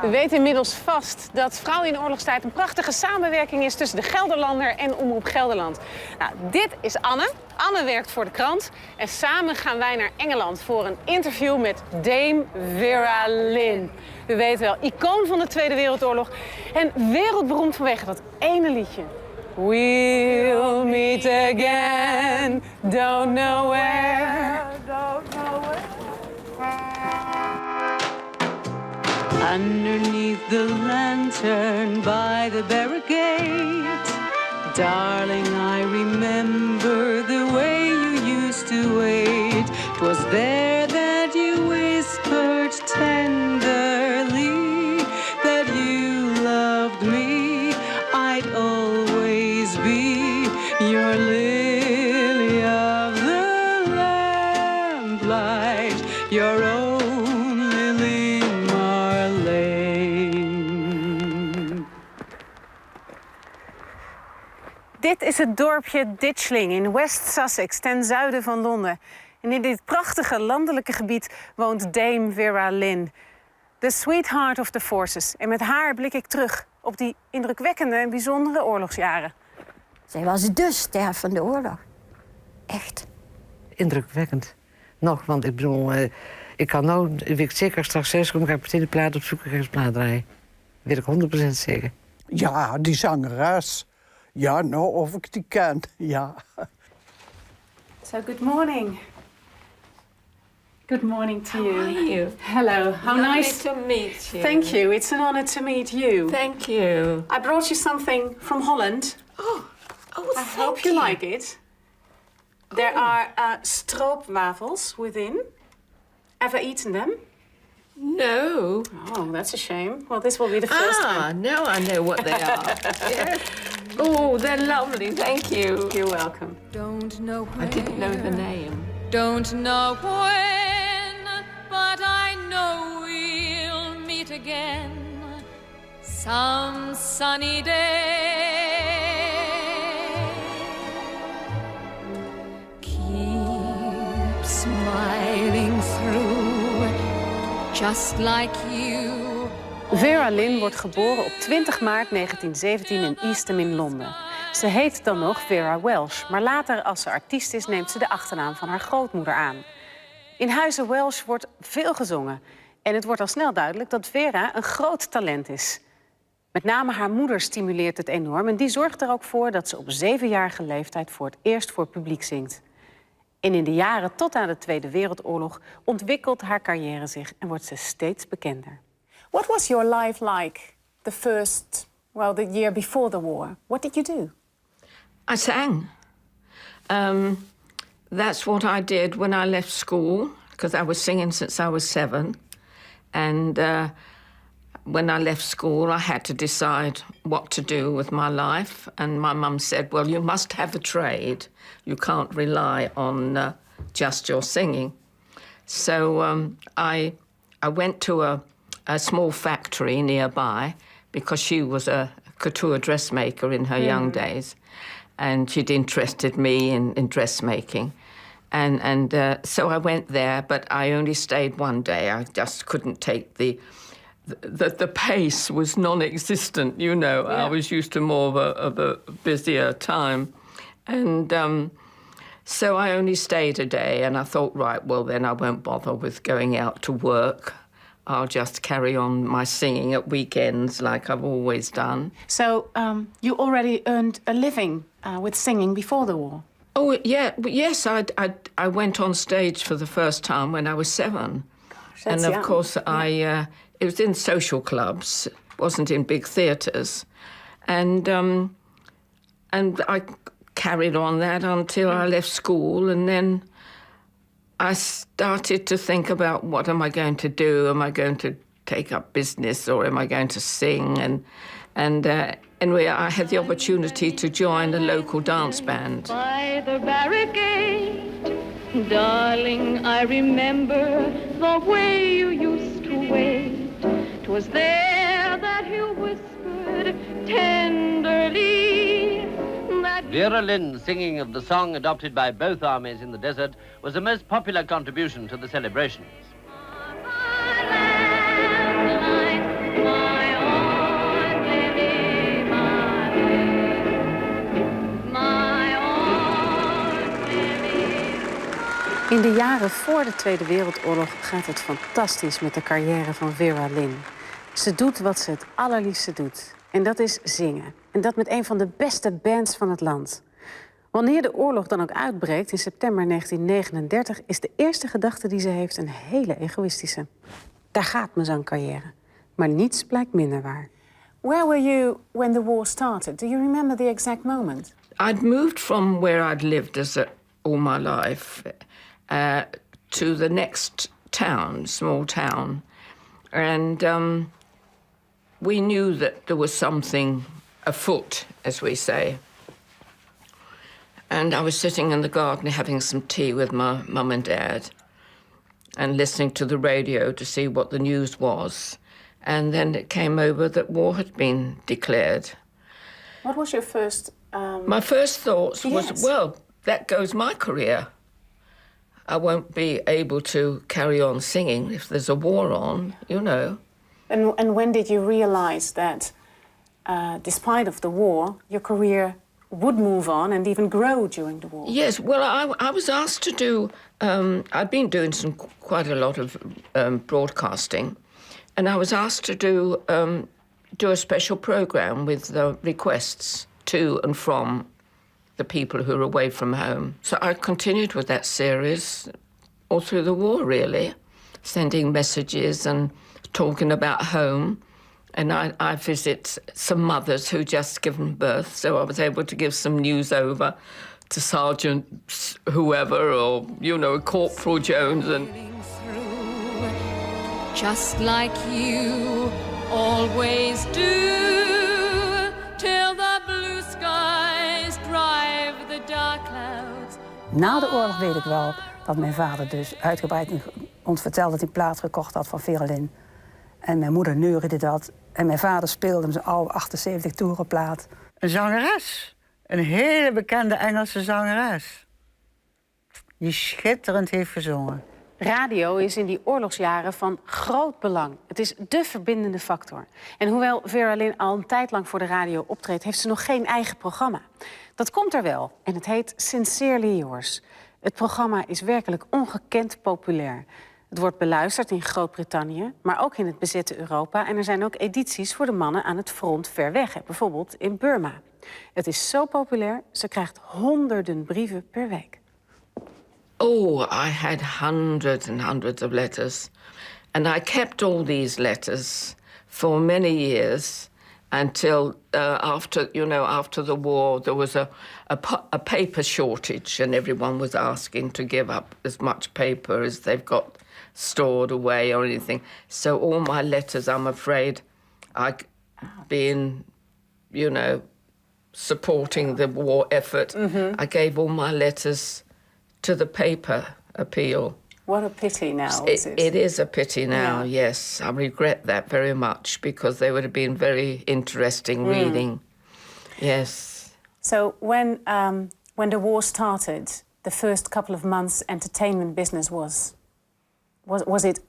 U weet inmiddels vast dat Vrouwen in Oorlogstijd een prachtige samenwerking is tussen de Gelderlander en Omroep Gelderland. Nou, dit is Anne. Anne werkt voor de krant. En samen gaan wij naar Engeland voor een interview met dame Vera Lynn. U weet wel, icoon van de Tweede Wereldoorlog. En wereldberoemd vanwege dat ene liedje. We'll meet again, don't know where. Underneath the lantern by the barricade, darling, I remember the way you used to wait. 'Twas there that you whispered tenderly that you loved me. I'd always be your lily of the lamplight, your own Lily Marlene. Dit is het dorpje Ditchling in West Sussex, ten zuiden van Londen. En in dit prachtige landelijke gebied woont dame Vera Lynn. The sweetheart of the forces. En met haar blik ik terug op die indrukwekkende en bijzondere oorlogsjaren. Zij was de ster van de oorlog. Echt. Indrukwekkend. Nog, want ik bedoel, ik kan nou, weet ik zeker straks 6 kom, ga ik meteen de plaat opzoeken en ga ik eens plaat draaien. Weet ik 100% zeker. Ja, die zangeres. Ja, nou, of ik die ken, ja. So, good morning. Good morning to you. How are you? Hello. How nice to meet you. Thank you. It's an honor to meet you. Thank you. I brought you something from Holland. Oh, I hope you like it. There are stroopwafels within. Ever eaten them? No. Oh, that's a shame. Well, this will be the first time. Now I know what they are. Yes. Oh, they're lovely. Thank you. You're welcome. Don't know when. I didn't know the name. Don't know when, but I know we'll meet again some sunny day. Keep smiling through, just like you. Vera Lynn wordt geboren op 20 maart 1917 in Eastham in Londen. Ze heet dan nog Vera Welsh, maar later als ze artiest is neemt ze de achternaam van haar grootmoeder aan. In huize Welsh wordt veel gezongen en het wordt al snel duidelijk dat Vera een groot talent is. Met name haar moeder stimuleert het enorm en die zorgt er ook voor dat ze op 7-jarige leeftijd voor het eerst voor publiek zingt. En in de jaren tot aan de Tweede Wereldoorlog ontwikkelt haar carrière zich en wordt ze steeds bekender. What was your life like the year before the war? What did you do? I sang. That's what I did when I left school, because I was singing since I was 7. And when I left school, I had to decide what to do with my life. And my mum said, well, you must have a trade. You can't rely on just your singing. So I went to a small factory nearby because she was a couture dressmaker in her young days. And she'd interested me in dressmaking. And so I went there, but I only stayed one day. I just couldn't take the pace was non-existent, you know. Yeah. I was used to more of a busier time. And so I only stayed a day, and I thought, right, well, then I won't bother with going out to work. I'll just carry on my singing at weekends like I've always done. So you already earned a living with singing before the war? Oh, yeah. Yes, I went on stage for the first time when I was 7. Gosh, and of young. course, it was in social clubs. It wasn't in big theatres. And I carried on that until I left school, and then I started to think about what am I going to do? Am I going to take up business or am I going to sing? And anyway, I had the opportunity to join a local dance band. By the barricade, darling, I remember the way you used to wait. 'Twas there that you whispered tenderly that... Vera Lynn singing of the song adopted by both armies in the desert was a most popular contribution to the celebrations. My In de jaren voor de Tweede Wereldoorlog gaat het fantastisch met de carrière van Vera Lynn. Ze doet wat ze het allerliefste doet. En dat is zingen. En dat met een van de beste bands van het land. Wanneer de oorlog dan ook uitbreekt in september 1939... is de eerste gedachte die ze heeft een hele egoïstische. Daar gaat mijn zangcarrière. Maar niets blijkt minder waar. Where were you when the war started? Do you remember the exact moment? I'd moved from where I'd lived all my life to the next town, small town. And we knew that there was something afoot, as we say. And I was sitting in the garden having some tea with my mum and dad and listening to the radio to see what the news was. And then it came over that war had been declared. What was your first... My first thoughts was, well, that goes my career. I won't be able to carry on singing if there's a war on, you know. And when did you realize that, despite of the war, your career would move on and even grow during the war? Yes, well, I was asked to do... I'd been doing quite a lot of broadcasting, and I was asked to do a special program with requests to and from the people who are away from home. So I continued with that series all through the war, really, sending messages and talking about home. And I visit some mothers who just given birth, so I was able to give some news over to Sergeant whoever, or, you know, Corporal Jones. And just like you always do, till the blue skies drive the dark clouds. Na de oorlog weet ik wel dat mijn vader dus uitgebreid ons vertelde dat hij een plaat gekocht had van Vera Lynn. En mijn moeder neuriede dat. En mijn vader speelde zijn oude 78 toerenplaat. Een zangeres. Een hele bekende Engelse zangeres. Die schitterend heeft gezongen. Radio is in die oorlogsjaren van groot belang. Het is dé verbindende factor. En hoewel Vera Lynn al een tijd lang voor de radio optreedt, heeft ze nog geen eigen programma. Dat komt er wel en het heet Sincerely Yours. Het programma is werkelijk ongekend populair. Het wordt beluisterd in Groot-Brittannië, maar ook in het bezette Europa. En er zijn ook edities voor de mannen aan het front ver weg, bijvoorbeeld in Burma. Het is zo populair, ze krijgt honderden brieven per week. oh, I had hundreds and hundreds of letters. And I kept all these letters for many years until after the war, there was a paper shortage and everyone was asking to give up as much paper as they've got stored away or anything. So all my letters, I'm afraid, being, supporting the war effort, I gave all my letters to the paper appeal. What a pity now. It is a pity now, yes. I regret that very much because they would have been very interesting reading. Yes. So when the war started, the first couple of months entertainment business was it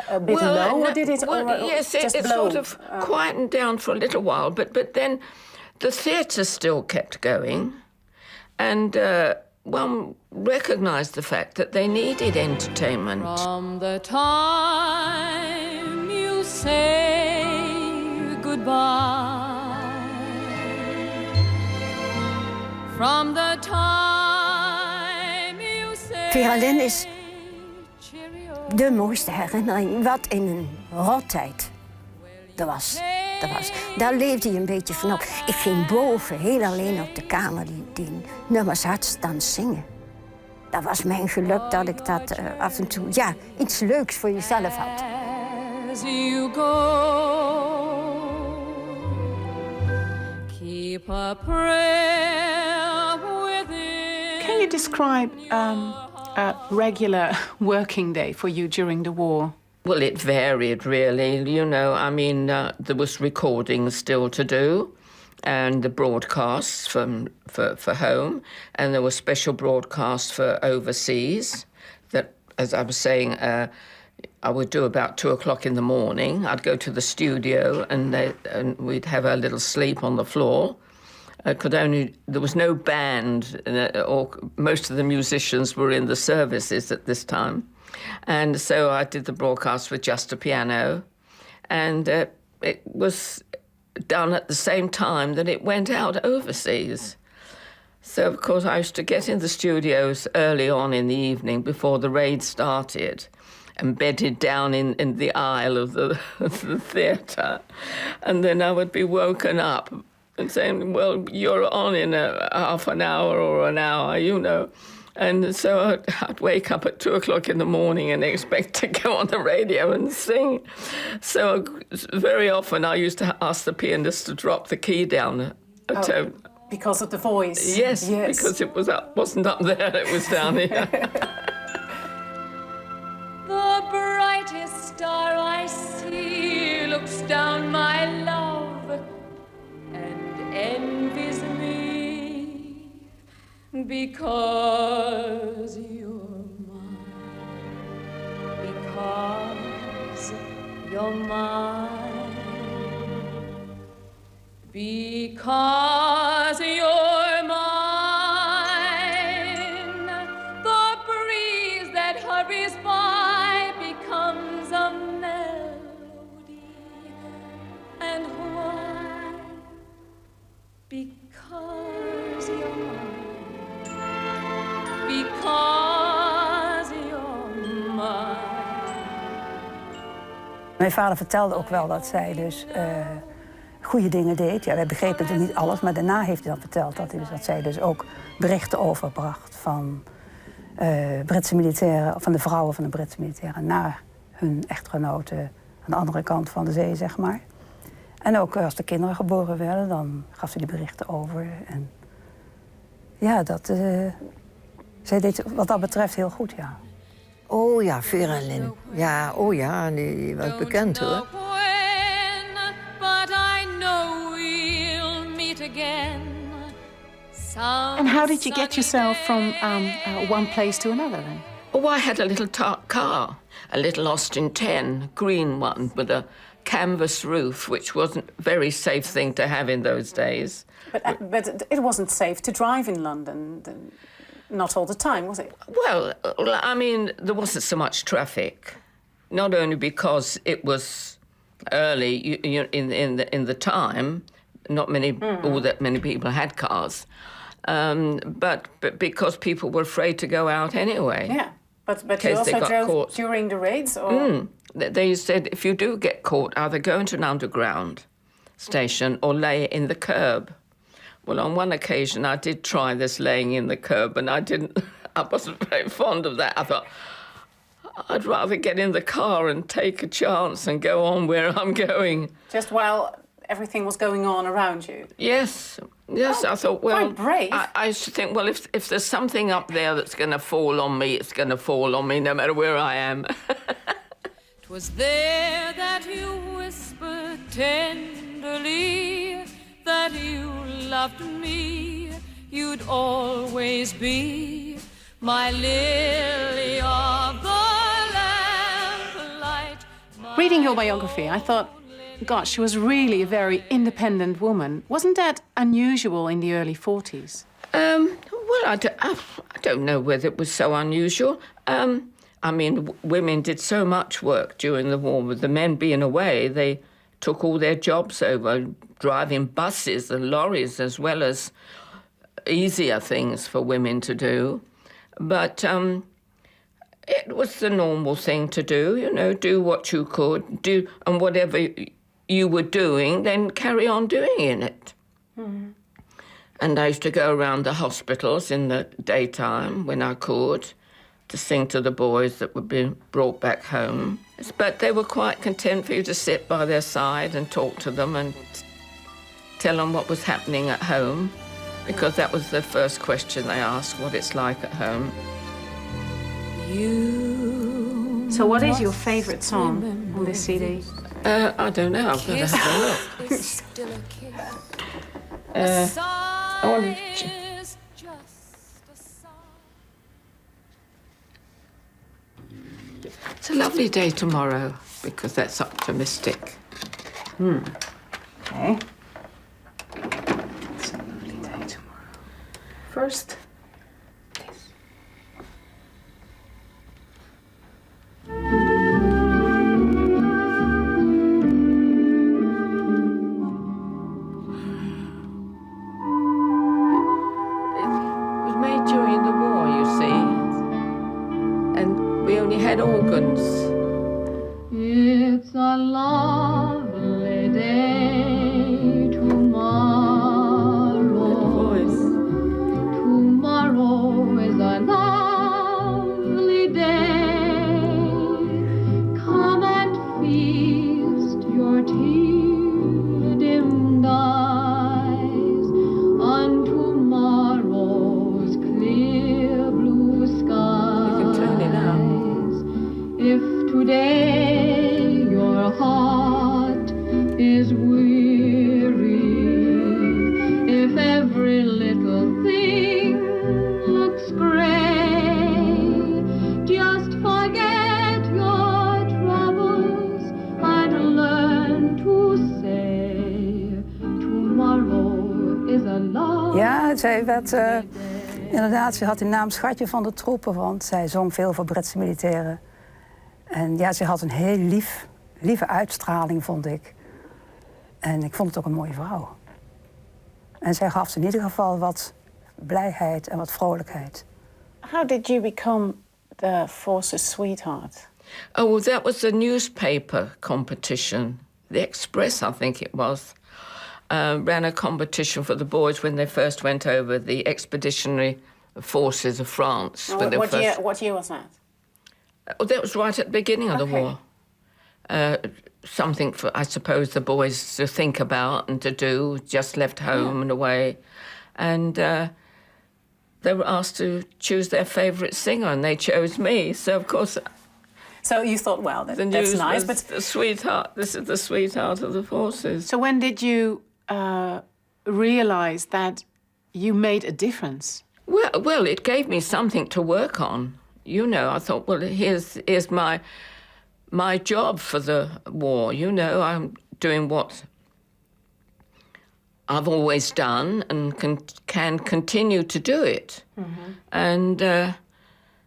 a bit low, or did it? Yes, it sort of quietened down for a little while, but then the theatre still kept going, and one recognised the fact that they needed entertainment. From the time you say goodbye, from the time you say Vera Lynn is de mooiste herinnering wat in een rottijd er was. Daar leefde je een beetje vanop. Ik ging boven, heel alleen op de kamer, die nummers had staan zingen. Dat was mijn geluk dat ik dat af en toe, iets leuks voor jezelf had. As you go, keep a prayer within. Can you describe a regular working day for you during the war? Well, it varied, really. There was recording still to do and the broadcasts for home, and there were special broadcasts for overseas that, as I was saying, I would do about 2 o'clock in the morning. I'd go to the studio and we'd have a little sleep on the floor, There was no band, or most of the musicians were in the services at this time. And so I did the broadcast with just a piano. And it was done at the same time that it went out overseas. So, of course, I used to get in the studios early on in the evening before the raid started, and bedded down in the aisle of the theatre. And then I would be woken up and saying, well, you're on in half an hour or an hour, you know. And so I'd wake up at 2 o'clock in the morning and expect to go on the radio and sing. So very often I used to ask the pianist to drop the key down a tone. Because of the voice? Yes, because it wasn't up there, it was down here. The brightest star I see looks down, my love, and envies me, because you're mine, because you're mine, because you're mine. The breeze that hurries by becomes a melody. And why? Because you're mine. Because you're mine. Mijn vader vertelde ook wel dat zij dus goede dingen deed. Ja, wij begrepen natuurlijk niet alles, maar daarna heeft hij dan verteld dat zij dus ook berichten overbracht van Britse militairen, van de vrouwen van de Britse militairen naar hun echtgenoten aan de andere kant van de zee, zeg maar. En ook als de kinderen geboren werden, dan gaf ze die berichten over. En ja, zij deed wat dat betreft heel goed, ja. Oh ja, Vera Lynn. Ja, oh ja, die was bekend hoor. And how did you get yourself from one place to another then? Oh, I had a little car, a little Austin 10, green one with a canvas roof, which wasn't a very safe thing to have in those days. But it wasn't safe to drive in London, not all the time, was it? Well, I mean, there wasn't so much traffic, not only because it was early in the time, not all that many people had cars, but because people were afraid to go out anyway. Yeah, but you also drove caught during the raids, or? They said if you do get caught, either go into an underground station or lay in the curb. Well, on one occasion I did try this laying in the curb, and I wasn't very fond of that. I thought, I'd rather get in the car and take a chance and go on where I'm going. Just while everything was going on around you? Yes, I thought, well... Quite brave. I used to think, well, if there's something up there that's going to fall on me, it's going to fall on me no matter where I am. 'Twas there that you whispered tenderly that you loved me, you'd always be my lily of the lamplight. Reading your biography, I thought, gosh, she was really a very independent woman. Wasn't that unusual in the early 40s? Well, I don't know whether it was so unusual. I mean, women did so much work during the war. With the men being away, they took all their jobs over, driving buses and lorries, as well as easier things for women to do. But it was the normal thing to do, you know, do what you could, do, and whatever you were doing, then carry on doing it. Mm-hmm. And I used to go around the hospitals in the daytime when I could, to sing to the boys that were being brought back home. But they were quite content for you to sit by their side and talk to them and tell them what was happening at home, because that was the first question they asked, what it's like at home. So what is your favourite song on this CD? I don't know, I've got to have a look. I wanted to... It's a lovely day tomorrow, because that's optimistic. Okay. So lovely. First, organs. It's a lovely day tomorrow. Voice. Tomorrow is a lovely day. Come and feast your tear-dimmed eyes on tomorrow's clear blue sky. You can turn it up. If today your heart is weary, if every little thing looks gray, just forget your troubles and learn to say tomorrow is a long. Ja, zij werd inderdaad, ze had die naam Schatje van de troepen, want zij zong veel voor Britse militairen. En ja, ze had een heel lieve uitstraling, vond ik. En ik vond het ook een mooie vrouw. En zij gaf in ieder geval wat blijheid en wat vrolijkheid. how did you become the force's sweetheart? Oh, well, that was a newspaper competition. The Express, I think it was, ran a competition for the boys when they first went over the expeditionary forces of France. What year was that? Oh, that was right at the beginning of the Okay. war. Something for, I suppose, the boys to think about and to do, just left home and away. And they were asked to choose their favourite singer, and they chose me. So, of course, So you thought, well, the that's news nice, was but the sweetheart. This is the sweetheart of the forces. so when did you realize that you made a difference? Well, it gave me something to work on. You know, I thought, well, here's my job for the war. You know, I'm doing what I've always done and can continue to do it. Mm-hmm. And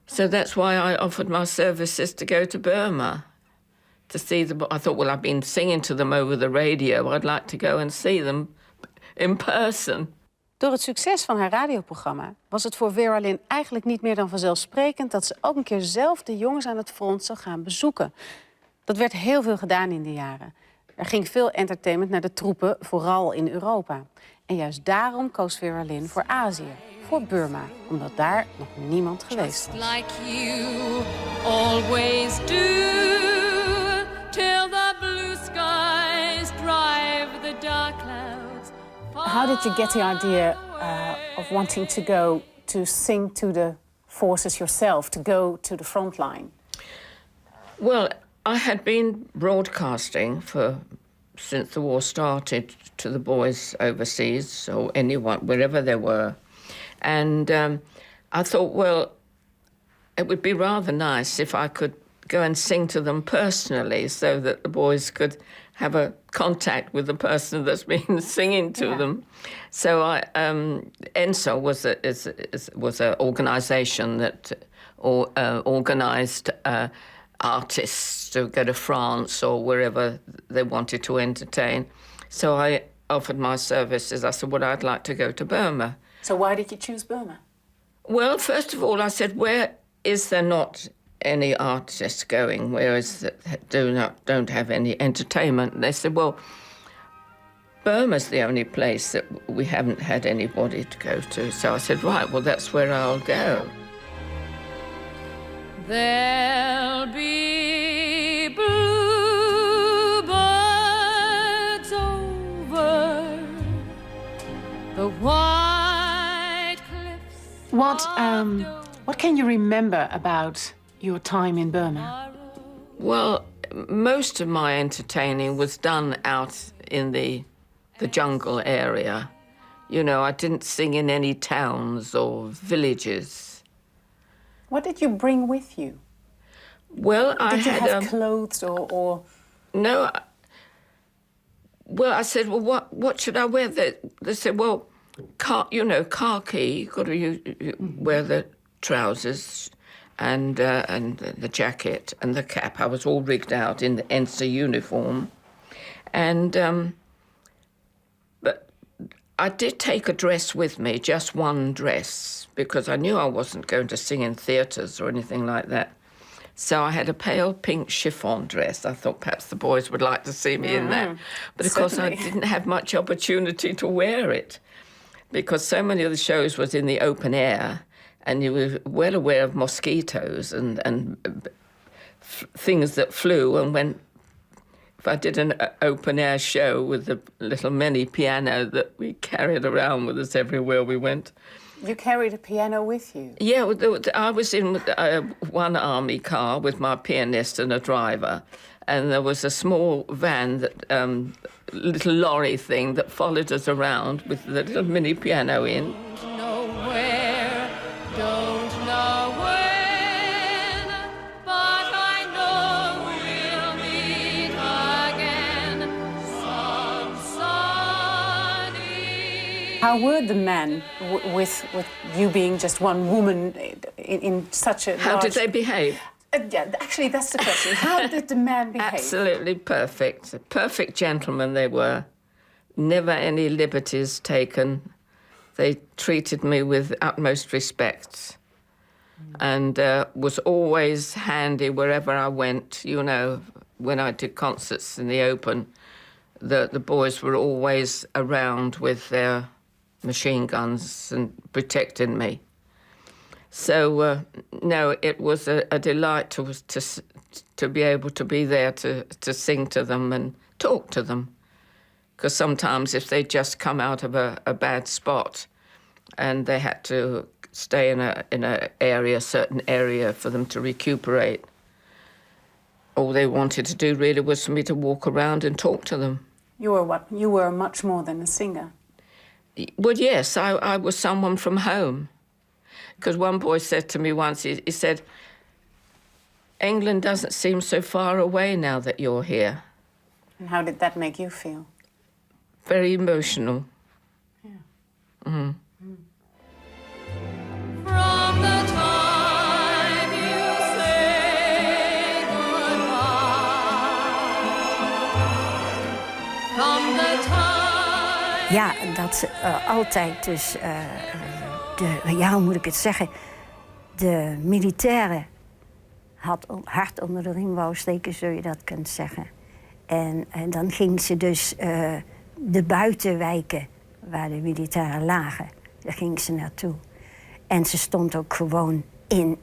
so that's why I offered my services to go to Burma to see the. I thought, well, I've been singing to them over the radio. I'd like to go and see them in person. Door het succes van haar radioprogramma was het voor Vera Lynn eigenlijk niet meer dan vanzelfsprekend dat ze ook een keer zelf de jongens aan het front zou gaan bezoeken. Dat werd heel veel gedaan in die jaren. Er ging veel entertainment naar de troepen, vooral in Europa. En juist daarom koos Vera Lynn voor Azië, voor Burma, omdat daar nog niemand geweest was. Like you always do, till the blue skies drive the dark clouds. How did you get the idea of wanting to go to sing to the forces yourself, to go to the front line? Well, I had been broadcasting since the war started to the boys overseas or anyone, wherever they were. And I thought, well, it would be rather nice if I could go and sing to them personally so that the boys could have a contact with the person that's been singing to them. So Engelse was an organisation that organised artists to go to France or wherever they wanted to entertain. So I offered my services. I said, well, I'd like to go to Burma. So why did you choose Burma? Well, first of all, I said, where is there not any artists going? Where is that don't have any entertainment? And they said, well, Burma's the only place that we haven't had anybody to go to. So I said, right, well, that's where I'll go. There'll be bluebirds over the white cliffs. What can you remember about your time in Burma? Well, most of my entertaining was done out in the jungle area. You know, I didn't sing in any towns or villages. What did you bring with you? Well, Did you have clothes or? No. Well, I said, well, what should I wear? They said, well, khaki. Got to wear the trousers and the jacket and the cap. I was all rigged out in the Engelse uniform, and but I did take a dress with me, just one dress, because I knew I wasn't going to sing in theatres or anything like that. So I had a pale pink chiffon dress. I thought perhaps the boys would like to see me in that. But of course I didn't have much opportunity to wear it because so many of the shows was in the open air and you were well aware of mosquitoes and things that flew. And when if I did an open air show with a little mini piano that we carried around with us everywhere we went. You carried a piano with you? Yeah, I was in one army car with my pianist and a driver, and there was a small van, that little lorry thing that followed us around with the little mini piano in. Don't know where, don't know when, but I know we'll meet again some sunny. How were the men with you being just one woman in such a How large... did they behave? Yeah, actually, that's the question. How did the men behave? Absolutely perfect. Perfect gentlemen they were. Never any liberties taken. They treated me with utmost respect and was always handy wherever I went. You know, when I did concerts in the open, the boys were always around with their machine guns and protecting me. So, no, it was a delight to be able to be there to sing to them and talk to them. Because sometimes if they just come out of a bad spot and they had to stay in a certain area for them to recuperate, all they wanted to do really was for me to walk around and talk to them. You were what? You were much more than a singer. Well, yes, I was someone from home. Because one boy said to me once, he said, England doesn't seem so far away now that you're here. And how did that make you feel? Very emotional. Yeah. Mm. From the time you say goodbye, from the time... Ja, dat ze altijd dus... hoe moet ik het zeggen? De militairen had hard onder de riem wou steken, zo je dat kunt zeggen. En dan ging ze dus de buitenwijken waar de militairen lagen, daar ging ze naartoe. En ze stond ook gewoon in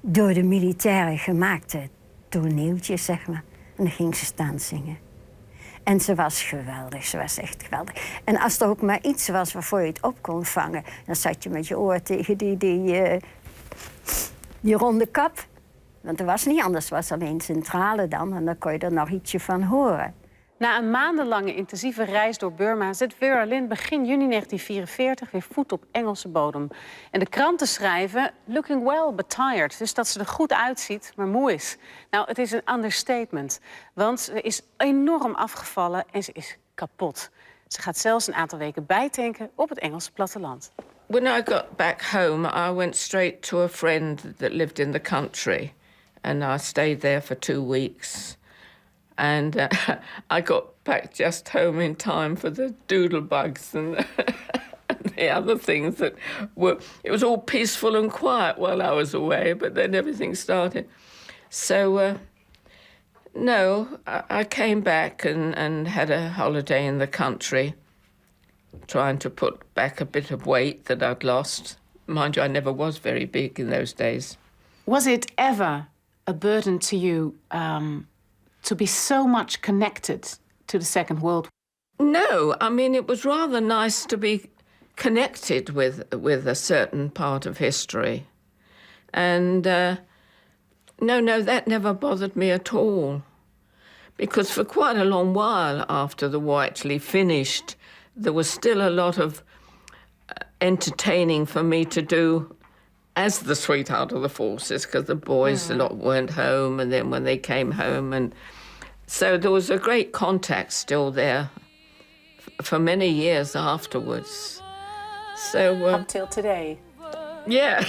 door de militairen gemaakte toneeltjes, zeg maar. En dan ging ze staan zingen. En ze was geweldig, ze was echt geweldig. En als er ook maar iets was waarvoor je het op kon vangen, dan zat je met je oor tegen die ronde kap. Want er was niet anders, was alleen centrale dan. En dan kon je er nog ietsje van horen. Na een maandenlange intensieve reis door Burma zet Vera Lynn begin juni 1944 weer voet op Engelse bodem. En de kranten schrijven looking well but tired. Dus dat ze er goed uitziet, maar moe is. Nou, het is een understatement. Want ze is enorm afgevallen en ze is kapot. Ze gaat zelfs een aantal weken bijtanken op het Engelse platteland. When I got back home, I went straight to a friend that lived in the country. And I stayed there for 2 weeks. And I got back just home in time for the doodlebugs and the other things that were... It was all peaceful and quiet while I was away, but then everything started. So, no, I came back and had a holiday in the country, trying to put back a bit of weight that I'd lost. Mind you, I never was very big in those days. Was it ever a burden to you to be so much connected to the Second World War? No, I mean, it was rather nice to be connected with a certain part of history. And no, that never bothered me at all. Because for quite a long while after the war actually finished, there was still a lot of entertaining for me to do as the sweetheart of the forces, because the boys a lot weren't home, and then when they came home, and so there was a great contact still there for many years afterwards. So Up till today. yeah.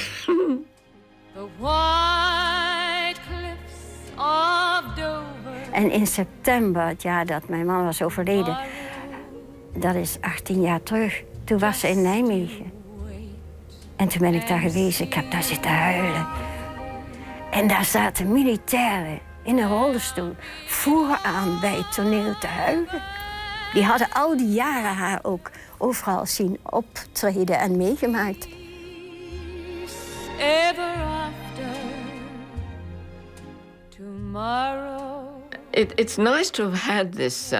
The white cliffs of Dover. En in september, het jaar dat mijn man was overleden, dat is 18 jaar terug, toen was ze in Nijmegen. En toen ben ik daar geweest, ik heb daar zitten huilen. En daar zaten militairen in een rolstoel vooraan bij het toneel te huilen. Die hadden al die jaren haar ook overal zien optreden en meegemaakt. Ever after tomorrow. It's nice to have had this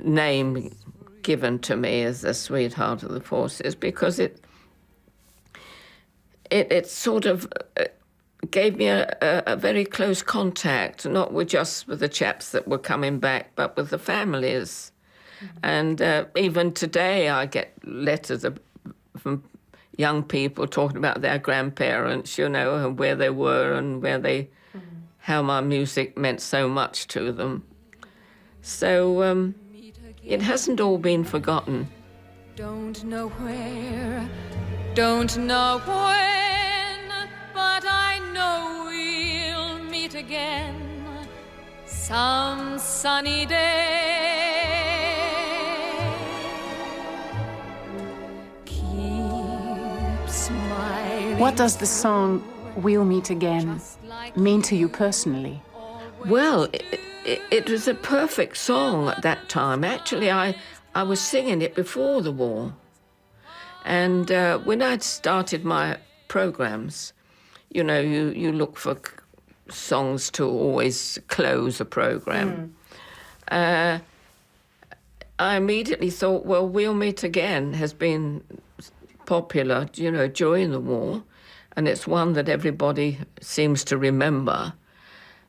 name given to me as the sweetheart of the forces, because it sort of gave me a very close contact, not with the chaps that were coming back, but with the families. Mm-hmm. And even today I get letters from young people talking about their grandparents, you know, and where they were and how my music meant so much to them. So it hasn't all been forgotten. Don't know where, don't know when, but I know we'll meet again some sunny day. Keep smiling. What does the song "We'll Meet Again" mean to you personally? Well, it was a perfect song at that time. Actually, I was singing it before the war. And when I'd started my programs, you know, you look for songs to always close a program. I immediately thought, well, "We'll Meet Again" has been popular, you know, during the war. And it's one that everybody seems to remember.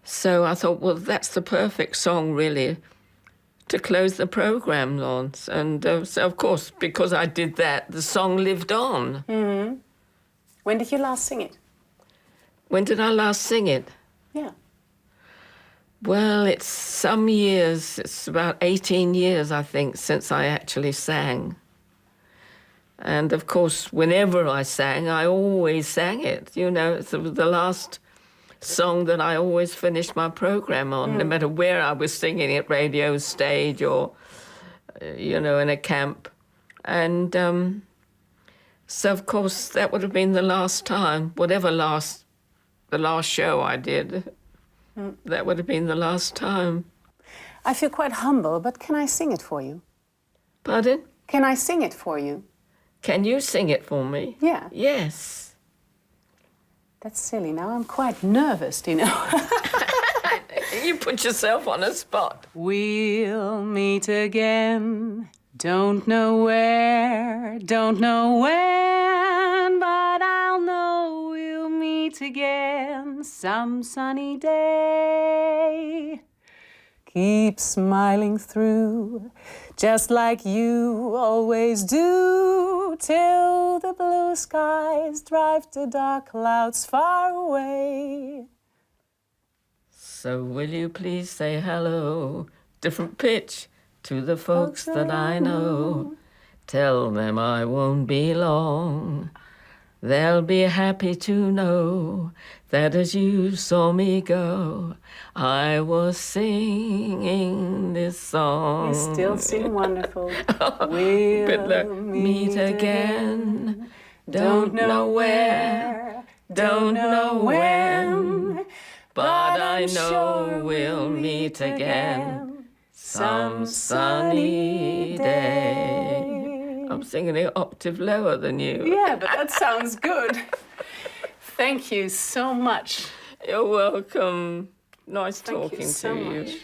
So I thought, well, that's the perfect song, really, to close the program on. And so, of course, because I did that, the song lived on. Mm-hmm. When did you last sing it? When did I last sing it? Yeah. Well, it's some years. It's about 18 years, I think, since I actually sang. And, of course, whenever I sang, I always sang it. You know, it's the last song that I always finished my program on, no matter where I was singing it, radio, stage, or, you know, in a camp. And so, of course, that would have been the last time, whatever the last show I did, that would have been the last time. I feel quite humble, but can I sing it for you? Pardon? Can I sing it for you? Can you sing it for me? Yeah. Yes. That's silly. Now I'm quite nervous, you know. You put yourself on a spot. We'll meet again. Don't know where, don't know when, but I'll know we'll meet again some sunny day. Keep smiling through, just like you always do, till the blue skies drive the dark clouds far away. So will you please say hello, different pitch, to the folks that I know. Tell them I won't be long. They'll be happy to know that as you saw me go, I was singing this song. You still sing wonderful. We'll meet again. Don't know where, don't know when, but I know we'll meet again some sunny day. I'm singing an octave lower than you. Yeah, but that sounds good. Thank you so much. You're welcome. Nice talking so to you. much.